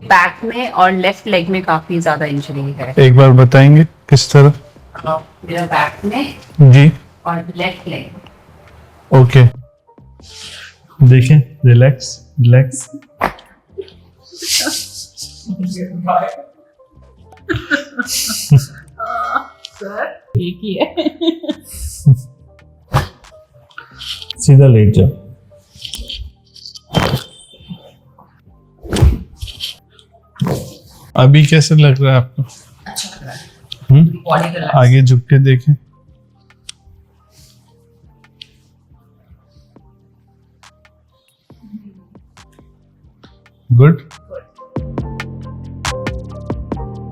Back में और left leg में काफी ज्यादा इंजरी है। एक बार बताएंगे किस तरह? मेरा बैक में जी, और लेफ्ट लेग। ओके। देखें, रिलैक्स रिलैक्स। सर एक ही है। सीधा लेट जाओ। अभी कैसे लग रहा है आपको? अच्छा लग रहा है। बॉडी का आगे झुक के देखें। गुड।